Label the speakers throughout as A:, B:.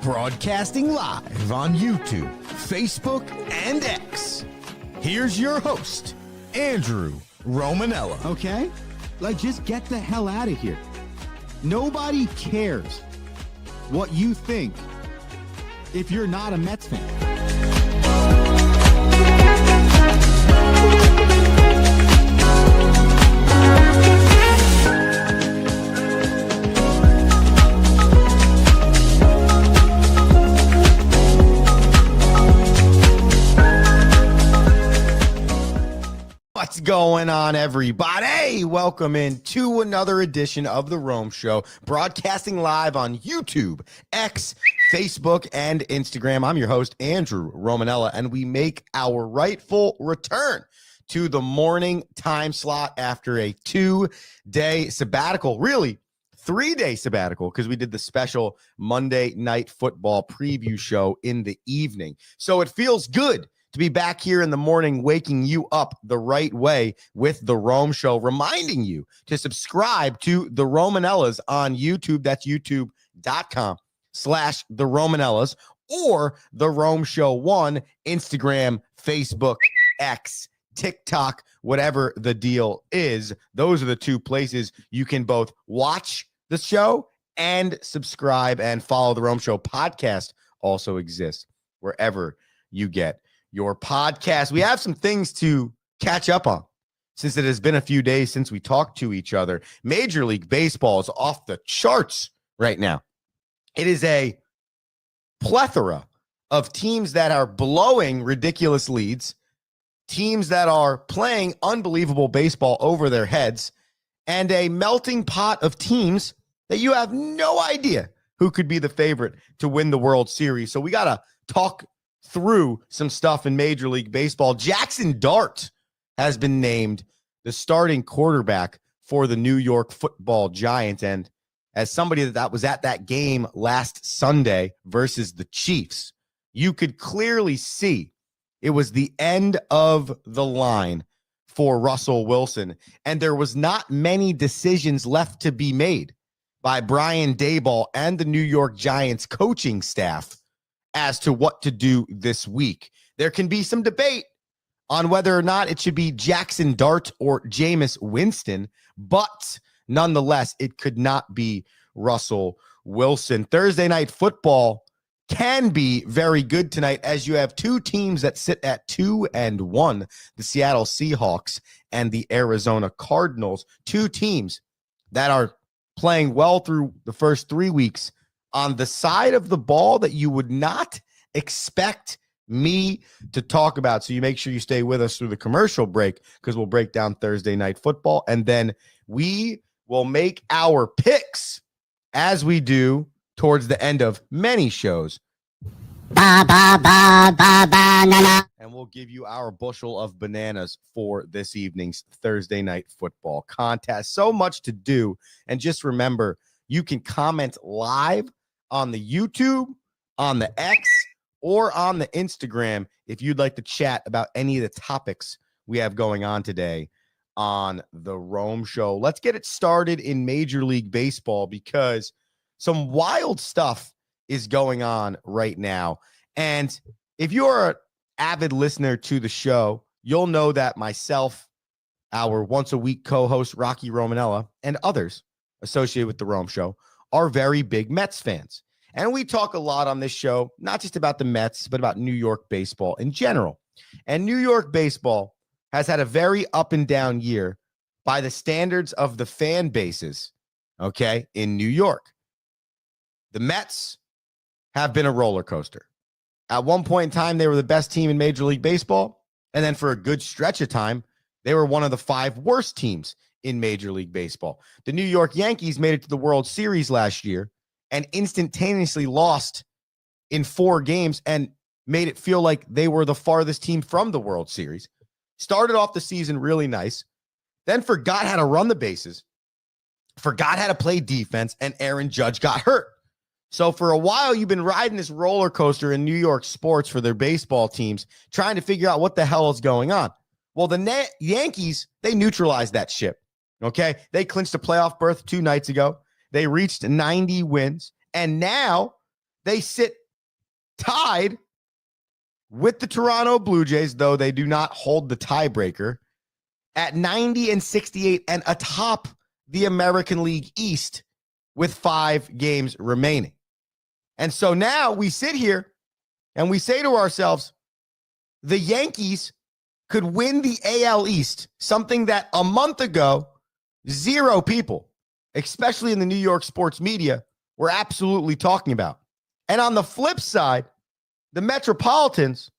A: Broadcasting live on YouTube, Facebook, and X. Here's your host, Andrew Romanella.
B: Okay? Like, just get the hell out of here. Nobody cares what you think if you're not a Mets fan.
A: What's going on, everybody? Welcome in to another edition of The Rome Show, broadcasting live on YouTube, X, Facebook, and Instagram. I'm your host, Andrew Romanella, and we make our rightful return to the morning time slot after a 2-day sabbatical, really 3-day sabbatical, because we did the special Monday Night Football preview show in the evening. So it feels good to be back here in the morning, waking you up the right way with The Rome Show, reminding you to subscribe to The Romanellas on YouTube. That's youtube.com/The Romanellas, or The Rome Show 1, Instagram, Facebook, X, TikTok, whatever the deal is. Those are the two places you can both watch the show and subscribe and follow. The Rome Show podcast also exists wherever you get your podcast. We have some things to catch up on since it has been a few days since we talked to each other. Major League Baseball is off the charts right now. It is a plethora of teams that are blowing ridiculous leads, teams that are playing unbelievable baseball over their heads, and a melting pot of teams that you have no idea who could be the favorite to win the World Series. So we got to talk through some stuff in Major League Baseball. Jaxson has been named the starting quarterback for the New York Football Giants. And as somebody that was at that game last Sunday versus the Chiefs, you could clearly see it was the end of the line for Russell Wilson. And there was not many decisions left to be made by Brian Daboll and the New York Giants coaching staff as to what to do this week. There can be some debate on whether or not it should be Jaxson or Jameis Winston, but nonetheless, it could not be Russell Wilson. Thursday Night Football can be very good tonight, as you have two teams that sit at 2-1, the Seattle Seahawks and the Arizona Cardinals, two teams that are playing well through the first 3 weeks on the side of the ball that you would not expect me to talk about. So you make sure you stay with us through the commercial break, because we'll break down Thursday Night Football, and then we will make our picks as we do towards the end of many shows. And we'll give you our bushel of bananas for this evening's Thursday Night Football contest. So much to do. And just remember, you can comment live on the YouTube, on the X, or on the Instagram if you'd like to chat about any of the topics we have going on today on the Rome Show. Let's get it started in Major League Baseball, because some wild stuff is going on right now. And if you're an avid listener to the show, you'll know that myself, our once-a-week co-host Rocky Romanella, and others associated with the Rome Show are very big Mets fans. And we talk a lot on this show, not just about the Mets, but about New York baseball in general. And New York baseball has had a very up and down year by the standards of the fan bases, okay, in New York. The Mets have been a roller coaster. At one point in time, they were the best team in Major League Baseball. And then for a good stretch of time, they were one of the 5 worst teams in Major League Baseball. The New York Yankees made it to the World Series last year and instantaneously lost in 4 games and made it feel like they were the farthest team from the World Series. Started off the season really nice, then forgot how to run the bases, forgot how to play defense, and Aaron Judge got hurt. So for a while, you've been riding this roller coaster in New York sports for their baseball teams, trying to figure out what the hell is going on. Well, the Yankees, they neutralized that ship, okay? They clinched a playoff berth 2 nights ago. They reached 90 wins, and now They sit tied with the Toronto Blue Jays, though they do not hold the tiebreaker, at 90 and 68 and atop the American League East with 5 games remaining. And so now we sit here and we say to ourselves, the Yankees could win the AL East, something that a month ago, 0 people, especially in the New York sports media, were absolutely talking about. And on the flip side, the Metropolitans,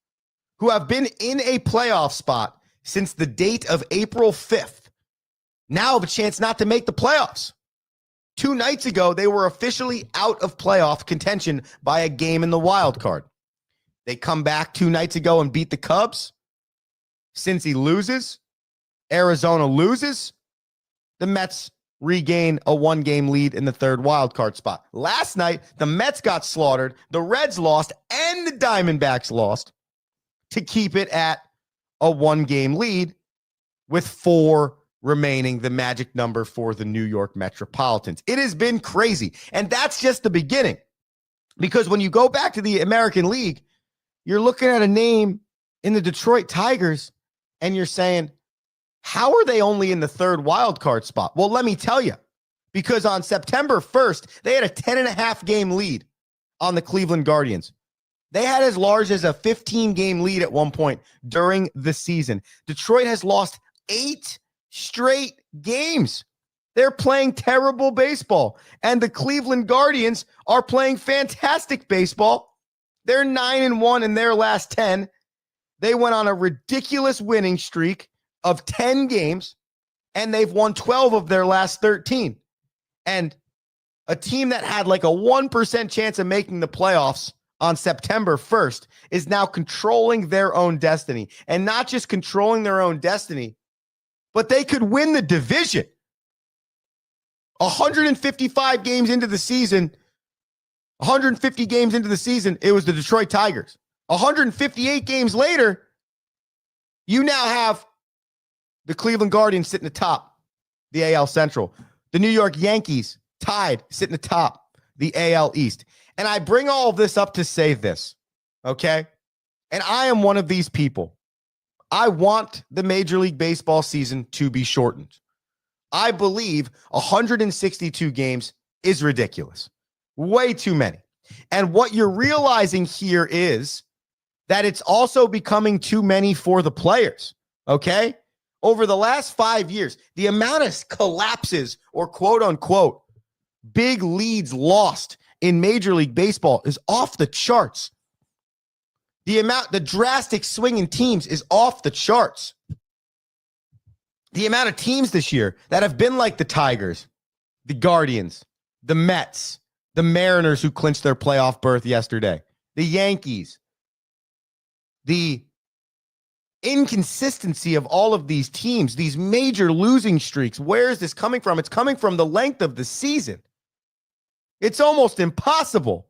A: who have been in a playoff spot since the date of April 5th, now have a chance not to make the playoffs. 2 nights ago, they were officially out of playoff contention by a game in the wild card. They come back 2 nights ago and beat the Cubs. Cincy loses. Arizona loses. The Mets regain a 1-game lead in the 3rd wild card spot. Last night, the Mets got slaughtered, the Reds lost, and the Diamondbacks lost to keep it at a 1-game lead with 4 remaining, the magic number for the New York Metropolitans. It has been crazy, and that's just the beginning. Because when you go back to the American League, you're looking at a name in the Detroit Tigers, and you're saying, how are they only in the 3rd wild card spot? Well, let me tell you, because on September 1st, they had a 10.5 game lead on the Cleveland Guardians. They had as large as a 15-game lead at one point during the season. Detroit has lost 8 straight games. They're playing terrible baseball, and the Cleveland Guardians are playing fantastic baseball. They're 9-1 in their last 10. They went on a ridiculous winning streak of 10 games, and they've won 12 of their last 13. And a team that had like a 1% chance of making the playoffs on September 1st is now controlling their own destiny. And not just controlling their own destiny, but they could win the division. 155 games into the season, 150 games into the season, it was the Detroit Tigers. 158 games later, you now have the Cleveland Guardians sitting atop the AL Central. The New York Yankees tied, sitting atop the AL East. And I bring all of this up to say this, okay? And I am one of these people. I want the Major League Baseball season to be shortened. I believe 162 games is ridiculous. Way too many. And what you're realizing here is that it's also becoming too many for the players, okay? Over the last 5 years, the amount of collapses or quote unquote big leads lost in Major League Baseball is off the charts. The drastic swing in teams is off the charts. The amount of teams this year that have been like the Tigers, the Guardians, the Mets, the Mariners who clinched their playoff berth yesterday, the Yankees, the inconsistency of all of these teams, these major losing streaks. Where is this coming from? It's coming from the length of the season. It's almost impossible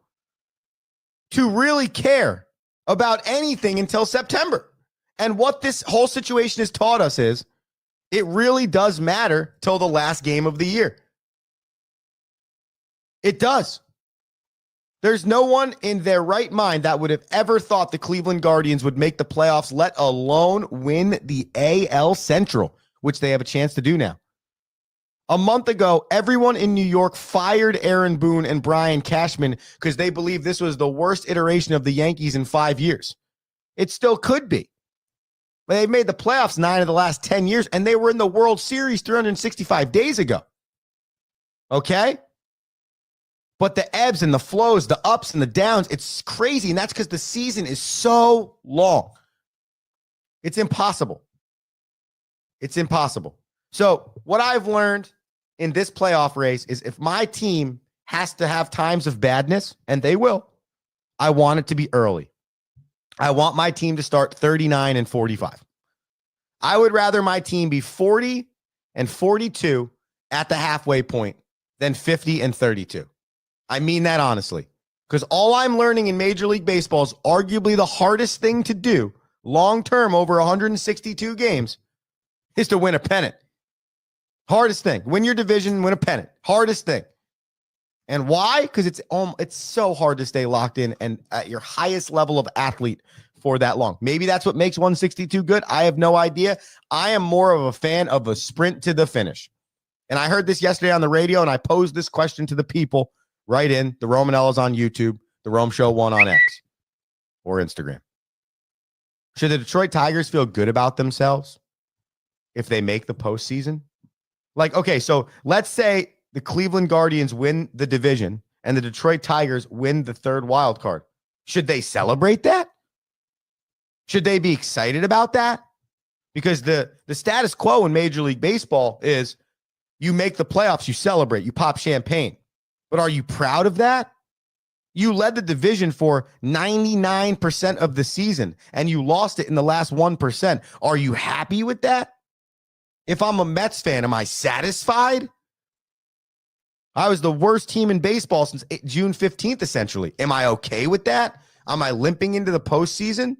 A: to really care about anything until September. And what this whole situation has taught us is it really does matter till the last game of the year. It does. There's no one in their right mind that would have ever thought the Cleveland Guardians would make the playoffs, let alone win the AL Central, which they have a chance to do now. A month ago, everyone in New York fired Aaron Boone and Brian Cashman because they believed this was the worst iteration of the Yankees in 5 years. It still could be. But they've made the playoffs 9 of the last 10 years, and they were in the World Series 365 days ago. Okay? But the ebbs and the flows, the ups and the downs, it's crazy. And that's because the season is so long. It's impossible. It's impossible. So what I've learned in this playoff race is if my team has to have times of badness, and they will, I want it to be early. I want my team to start 39 and 45. I would rather my team be 40 and 42 at the halfway point than 50 and 32. I mean that honestly, because all I'm learning in Major League Baseball is arguably the hardest thing to do long-term over 162 games is to win a pennant. Hardest thing. Win your division, win a pennant. Hardest thing. And why? Because it's so hard to stay locked in and at your highest level of athlete for that long. Maybe that's what makes 162 good. I have no idea. I am more of a fan of a sprint to the finish. And I heard this yesterday on the radio, and I posed this question to the people right in. The Romanellas on YouTube, the Rome Show 1 on X or Instagram. Should the Detroit Tigers feel good about themselves if they make the postseason? Like, okay, so let's say the Cleveland Guardians win the division and the Detroit Tigers win the third wild card. Should they celebrate that? Should they be excited about that? Because the status quo in Major League Baseball is you make the playoffs, you celebrate, you pop champagne. But are you proud of that? You led the division for 99% of the season, and you lost it in the last 1%. Are you happy with that? If I'm a Mets fan, am I satisfied? I was the worst team in baseball since June 15th, essentially. Am I okay with that? Am I limping into the postseason?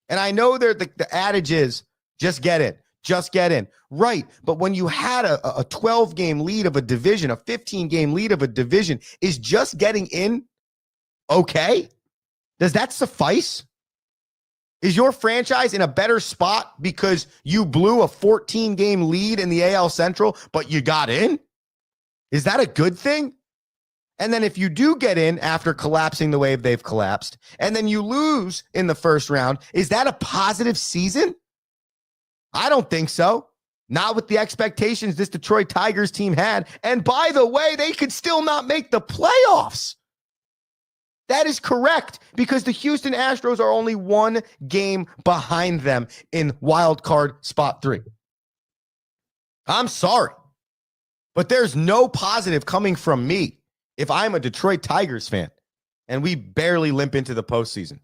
A: And I know the adage is just get in. Just get in. Right. But when you had a 12-game lead of a division, a 15-game lead of a division, is just getting in okay? Does that suffice? Is your franchise in a better spot because you blew a 14-game lead in the AL Central, but you got in? Is that a good thing? And then if you do get in after collapsing the way they've collapsed, and then you lose in the first round, is that a positive season? I don't think so. Not with the expectations this Detroit Tigers team had. And by the way, they could still not make the playoffs. That is correct, because the Houston Astros are only 1 game behind them in wild card spot 3. I'm sorry, but there's no positive coming from me if I'm a Detroit Tigers fan and we barely limp into the postseason.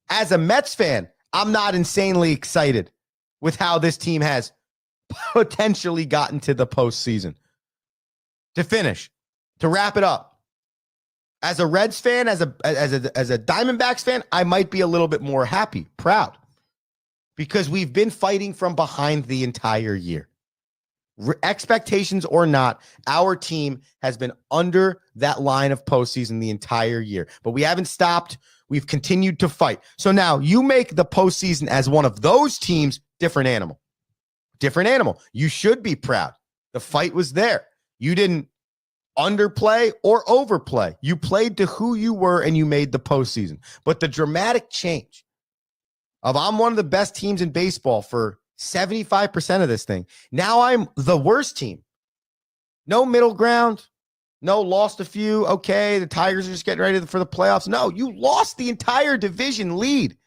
A: As a Mets fan, I'm not insanely excited with how this team has potentially gotten to the postseason. To finish, to wrap it up, as a Reds fan, as a Diamondbacks fan, I might be a little bit more happy, proud, because we've been fighting from behind the entire year. Expectations or not, our team has been under that line of postseason the entire year, but we haven't stopped. We've continued to fight. So now you make the postseason as one of those teams, different animal. Different animal. You should be proud. The fight was there. You didn't underplay or overplay. You played to who you were and you made the postseason. But the dramatic change of I'm one of the best teams in baseball for 75% of this thing. Now I'm the worst team. No middle ground. No, lost a few. Okay, the Tigers are just getting ready for the playoffs. No, you lost the entire division lead.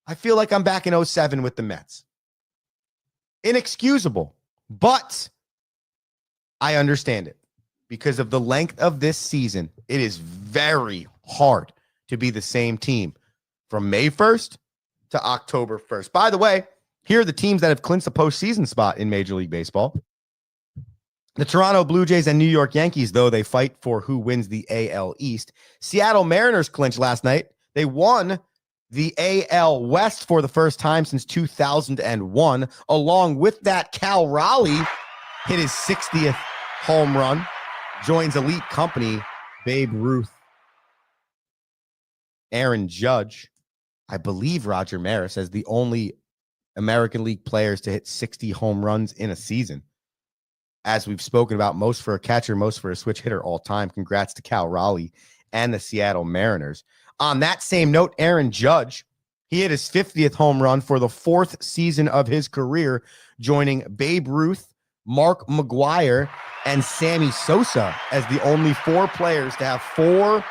A: I feel like I'm back in 2007 with the Mets. Inexcusable, but I understand it. Because of the length of this season, it is very hard to be the same team from May 1st to October 1st. By the way, here are the teams that have clinched a postseason spot in Major League Baseball. The Toronto Blue Jays and New York Yankees, though they fight for who wins the AL East. Seattle Mariners clinched last night. They won the AL West for the first time since 2001. Along with that, Cal Raleigh hit his 60th home run, joins elite company, Babe Ruth, Aaron Judge, I believe Roger Maris as the only American League players to hit 60 home runs in a season. As we've spoken about, most for a catcher, most for a switch hitter all time. Congrats to Cal Raleigh and the Seattle Mariners. On that same note, Aaron Judge, he hit his 50th home run for the 4th season of his career, joining Babe Ruth, Mark McGwire, and Sammy Sosa as the only 4 players to have 4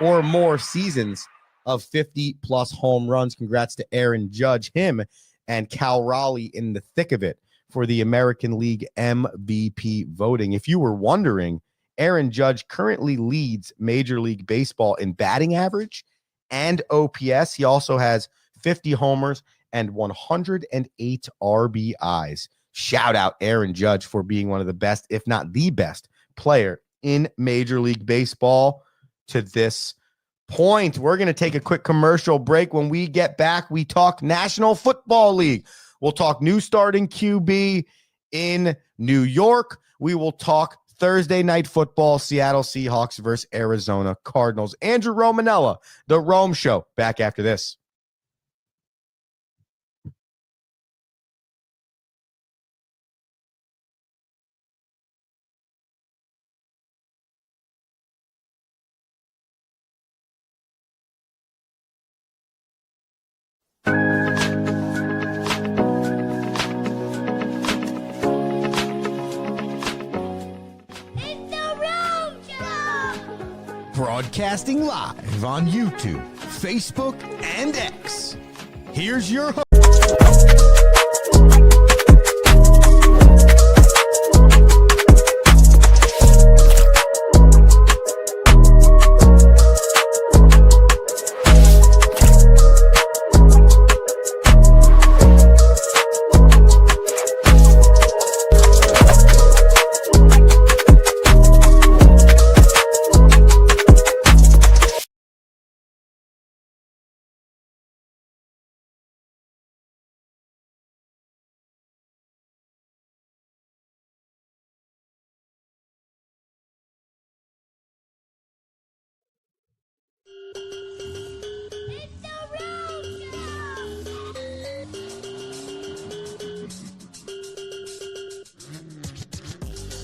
A: or more seasons of 50-plus home runs. Congrats to Aaron Judge, him and Cal Raleigh in the thick of it for the American League MVP voting. If you were wondering, Aaron Judge currently leads Major League Baseball in batting average and OPS. He also has 50 homers and 108 RBIs. Shout out Aaron Judge for being one of the best, if not the best, player in Major League Baseball to this point. We're going to take a quick commercial break. When we get back, we talk National Football League. We'll talk new starting QB in New York. We will talk Thursday night football, Seattle Seahawks versus Arizona Cardinals. Andrew Romanella, The Rome Show, back after this. Broadcasting live on YouTube, Facebook, and X. Here's your host.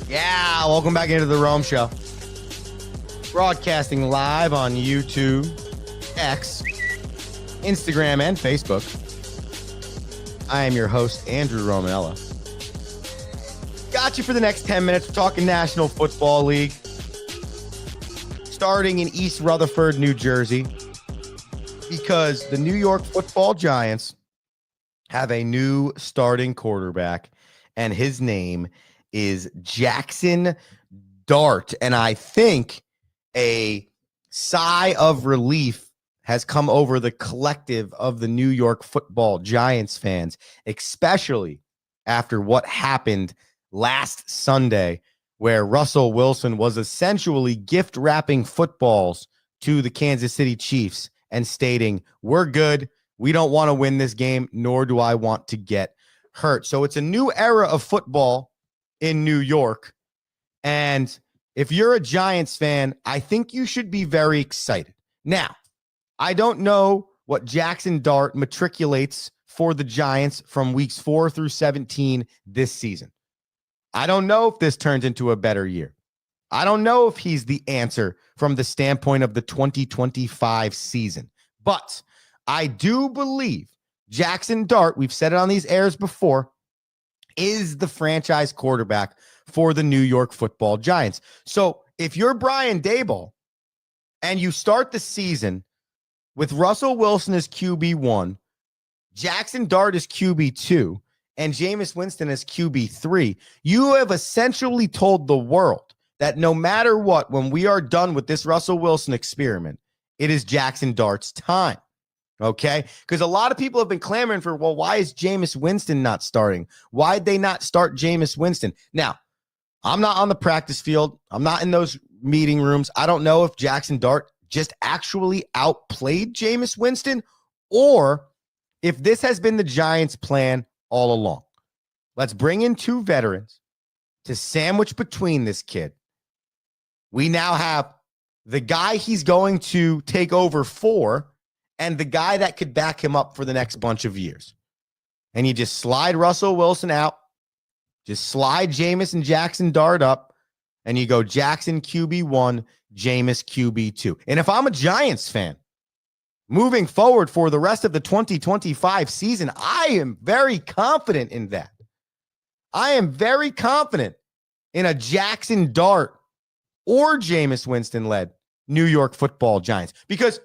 A: Yeah, welcome back into the Rome Show. Broadcasting live on YouTube, X, Instagram, and Facebook. I am your host, Andrew Romanella. Got you for the next 10 minutes. We're talking National Football League. Starting in East Rutherford, New Jersey, because the New York Football Giants have a new starting quarterback, and his name is Jaxson Dart. And I think a sigh of relief has come over the collective of the New York Football Giants fans, especially after what happened last Sunday, where Russell Wilson was essentially gift wrapping footballs to the Kansas City Chiefs and stating, "We're good. We don't want to win this game, nor do I want to get hurt." So it's a new era of football in New York. And if you're a Giants fan, I think you should be very excited. Now, I don't know what Jaxson Dart matriculates for the Giants from weeks 4 through 17 this season. I don't know if this turns into a better year. I don't know if he's the answer from the standpoint of the 2025 season. But I do believe Jaxson Dart, we've said it on these airs before, is the franchise quarterback for the New York Football Giants. So if you're Brian Daboll and you start the season with Russell Wilson as QB1, Jaxson Dart as QB2, and Jameis Winston as QB3, you have essentially told the world that no matter what, when we are done with this Russell Wilson experiment, it is Jaxson Dart's time. Okay? Because a lot of people have been clamoring for, well, why is Jameis Winston not starting? Why'd they not start Jameis Winston? Now, I'm not on the practice field. I'm not in those meeting rooms. I don't know if Jaxson Dart just actually outplayed Jameis Winston or if this has been the Giants' plan all along. Let's bring in two veterans to sandwich between this kid. We now have the guy he's going to take over for and the guy that could back him up for the next bunch of years. And you just slide Russell Wilson out, just slide Jameis and Jaxson Dart up, and you go Jaxson QB1, Jameis QB2. And if I'm a Giants fan, moving forward for the rest of the 2025 season, I am very confident in that. I am very confident in a Jaxson Dart or Jameis Winston-led New York Football Giants, because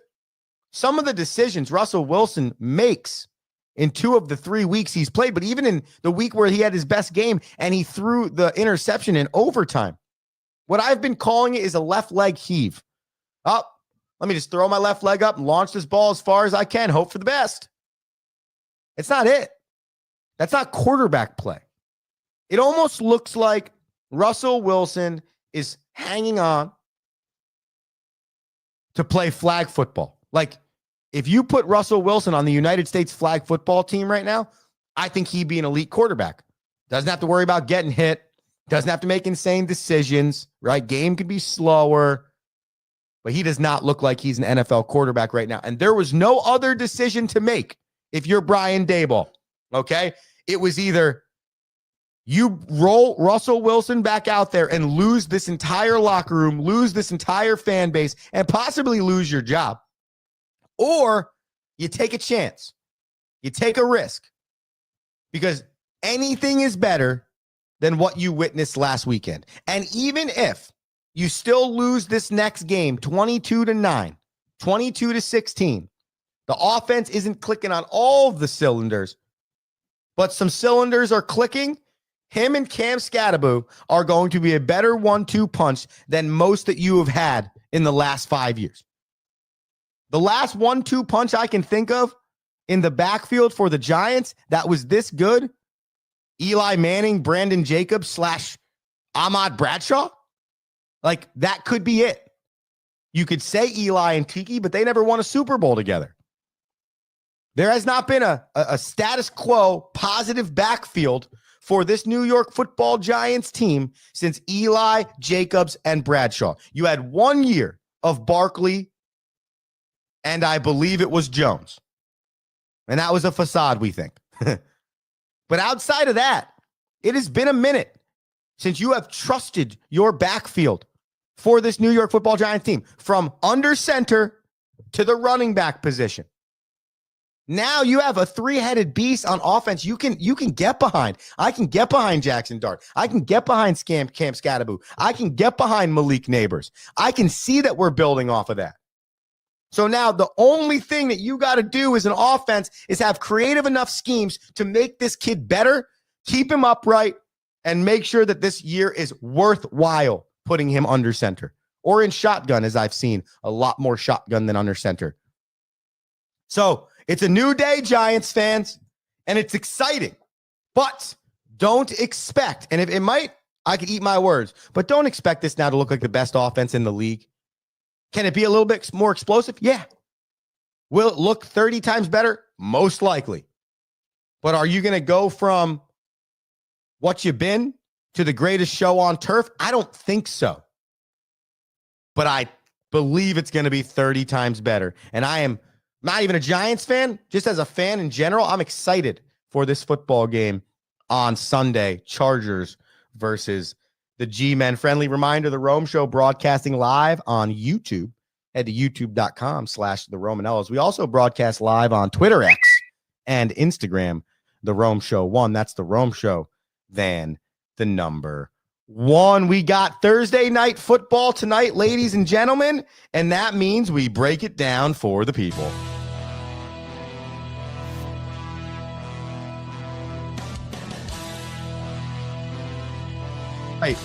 A: some of the decisions Russell Wilson makes in 2 of the 3 weeks he's played, but even in the week where he had his best game and he threw the interception in overtime, what I've been calling it is a left leg heave. Oh, let me just throw my left leg up and launch this ball as far as I can, hope for the best. It's not it. That's not quarterback play. It almost looks like Russell Wilson is hanging on to play flag football. Like, if you put Russell Wilson on the United States flag football team right now, I think he'd be an elite quarterback. Doesn't have to worry about getting hit. Doesn't have to make insane decisions, right? Game could be slower, but he does not look like he's an NFL quarterback right now. And there was no other decision to make if you're Brian Daboll, okay? It was either you roll Russell Wilson back out there and lose this entire locker room, lose this entire fan base, and possibly lose your job, or you take a chance. You take a risk, because anything is better than what you witnessed last weekend. And even if you still lose this next game 22-9, 22-16, the offense isn't clicking on all the cylinders, but some cylinders are clicking. Him and Cam Scatterbo are going to be a better 1-2 punch than most that you have had in the last 5 years. The last 1-2 punch I can think of in the backfield for the Giants that was this good, Eli Manning, Brandon Jacobs / Ahmad Bradshaw. Like, that could be it. You could say Eli and Tiki, but they never won a Super Bowl together. There has not been a status quo positive backfield for this New York Football Giants team since Eli, Jacobs, and Bradshaw. You had 1 year of Barkley, and I believe it was Jones. And that was a facade, we think. But outside of that, it has been a minute since you have trusted your backfield for this New York Football Giants team, from under center to the running back position. Now you have a three-headed beast on offense you can get behind. I can get behind Jaxson Dart. I can get behind Cam Scatterbo. I can get behind Malik Neighbors. I can see that we're building off of that. So now the only thing that you got to do as an offense is have creative enough schemes to make this kid better, keep him upright, and make sure that this year is worthwhile putting him under center or in shotgun, as I've seen a lot more shotgun than under center. So it's a new day, Giants fans, and it's exciting, but don't expect, and if it might, I could eat my words, but don't expect this now to look like the best offense in the league. Can it be a little bit more explosive? Yeah. Will it look 30 times better? Most likely. But are you going to go from what you've been to the greatest show on turf? I don't think so. But I believe it's going to be 30 times better. And I am not even a Giants fan, just as a fan in general. I'm excited for this football game on Sunday. Chargers versus the G-Men. Friendly reminder, the Rome Show broadcasting live on YouTube. Head to youtube.com/the Romanellas. We also broadcast live on Twitter X and Instagram, the Rome Show 1. That's the Rome Show, then the number 1. We got Thursday night football tonight, ladies and gentlemen, and that means we break it down for the people. Right.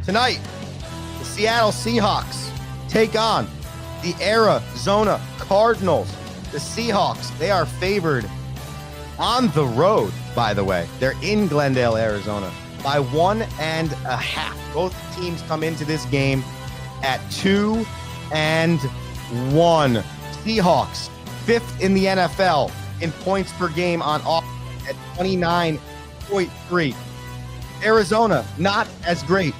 A: Tonight, the Seattle Seahawks take on the Arizona Cardinals. The Seahawks, they are favored on the road, by the way. They're in Glendale, Arizona, by 1.5. Both teams come into this game at 2-1. Seahawks, 5th in the NFL in points per game on offense at 29.3. Arizona, not as great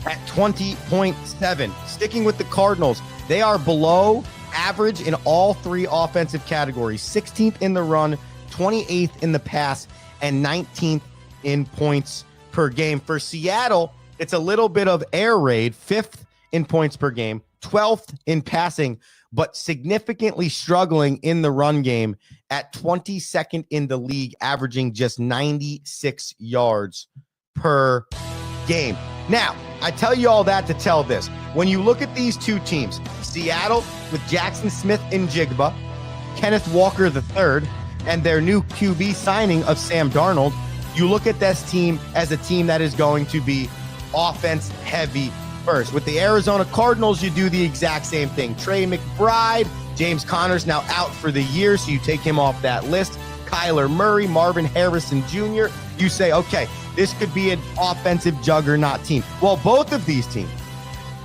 A: at 20.7. Sticking with the Cardinals, they are below average in all three offensive categories. 16th in the run, 28th in the pass, and 19th in points per game. For Seattle, it's a little bit of air raid, 5th in points per game, 12th in passing, but significantly struggling in the run game at 22nd in the league, averaging just 96 yards per game. Now, I tell you all that to tell this. When you look at these two teams, Seattle with Jaxson Smith-Njigba, Kenneth Walker III, and their new QB signing of Sam Darnold, you look at this team as a team that is going to be offense heavy first. With the Arizona Cardinals, you do the exact same thing. Trey McBride, James Conner's now out for the year, so you take him off that list. Kyler Murray, Marvin Harrison Jr., you say, okay, this could be an offensive juggernaut team. Well, both of these teams,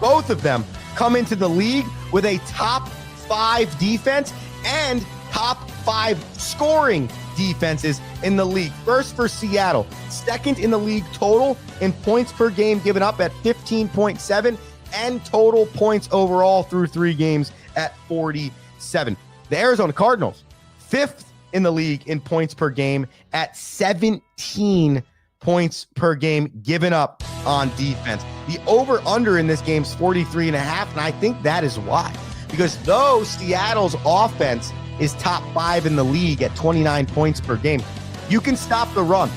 A: both of them come into the league with a top 5 defense and top 5 scoring defenses in the league. First for Seattle, second in the league total in points per game given up at 15.7 and total points overall through 3 games at 47. The Arizona Cardinals, fifth in the league in points per game at 17 points per game given up on defense. The over-under in this game is 43.5, and I think that is why. Because though Seattle's offense is top 5 in the league at 29 points per game, you can stop the run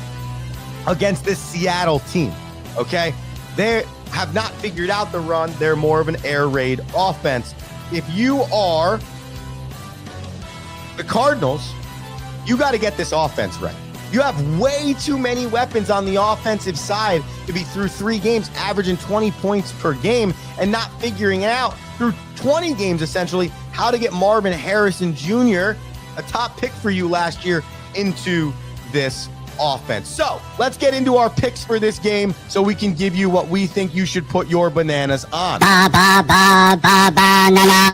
A: against this Seattle team, okay? They have not figured out the run. They're more of an air raid offense. If you are the Cardinals, you got to get this offense right. You have way too many weapons on the offensive side to be through 3 games, averaging 20 points per game, and not figuring out through 20 games, essentially, how to get Marvin Harrison Jr., a top pick for you last year, into this offense. So let's get into our picks for this game so we can give you what we think you should put your bananas on.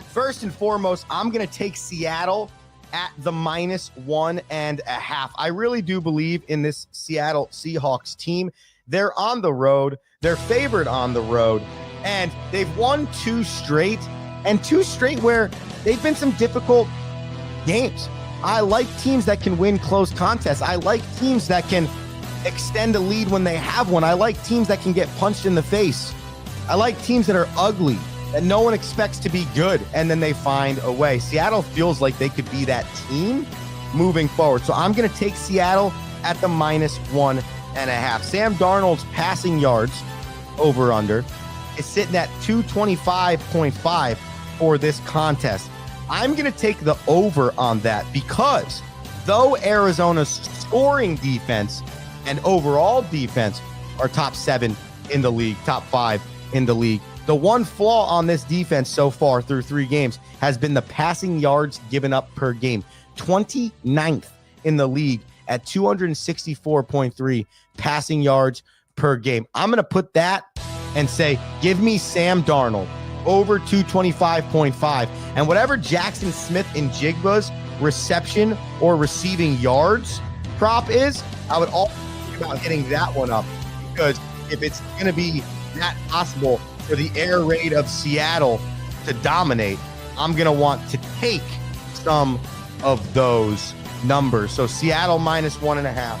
A: First and foremost, I'm going to take Seattle at the -1.5. I really do believe in this Seattle Seahawks team. They're on the road. They're favored on the road. And they've won 2 straight, and 2 straight where they've been some difficult games. I like teams that can win close contests. I like teams that can extend a lead when they have one. I like teams that can get punched in the face. I like teams that are ugly, that no one expects to be good, and then they find a way. Seattle feels like they could be that team moving forward. So I'm going to take Seattle at the -1.5. Sam Darnold's passing yards over-under is sitting at 225.5 for this contest. I'm going to take the over on that because though Arizona's scoring defense and overall defense are top 7 in the league, top 5 in the league, the one flaw on this defense so far through 3 games has been the passing yards given up per game. 29th in the league at 264.3 passing yards per game. I'm going to put that and say, give me Sam Darnold over 225.5. And whatever Jaxson Smith and Jigba's reception or receiving yards prop is, I would also think about hitting that one up, because if it's going to be that possible for the air raid of Seattle to dominate, I'm going to want to take some of those numbers. So Seattle -1.5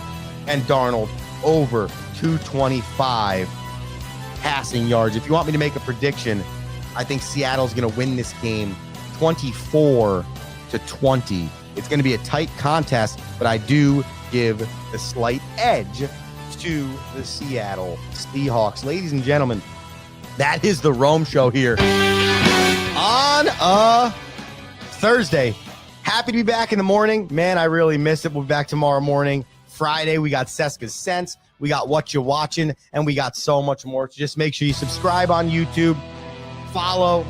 A: and Darnold over 225 passing yards. If you want me to make a prediction, I think Seattle's going to win this game 24-20. It's going to be a tight contest, but I do give the slight edge to the Seattle Seahawks. Ladies and gentlemen, that is the Rome Show here on a Thursday. Happy to be back in the morning. Man, I really miss it. We'll be back tomorrow morning. Friday, we got Seska's Sense. We got What You Watching, and we got so much more. So just make sure you subscribe on YouTube, follow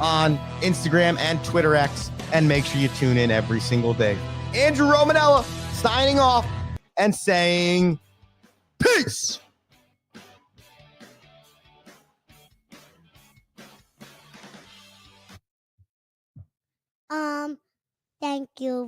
A: on Instagram and Twitter X, and make sure you tune in every single day. Andrew Romanella signing off and saying peace.
C: Thank you.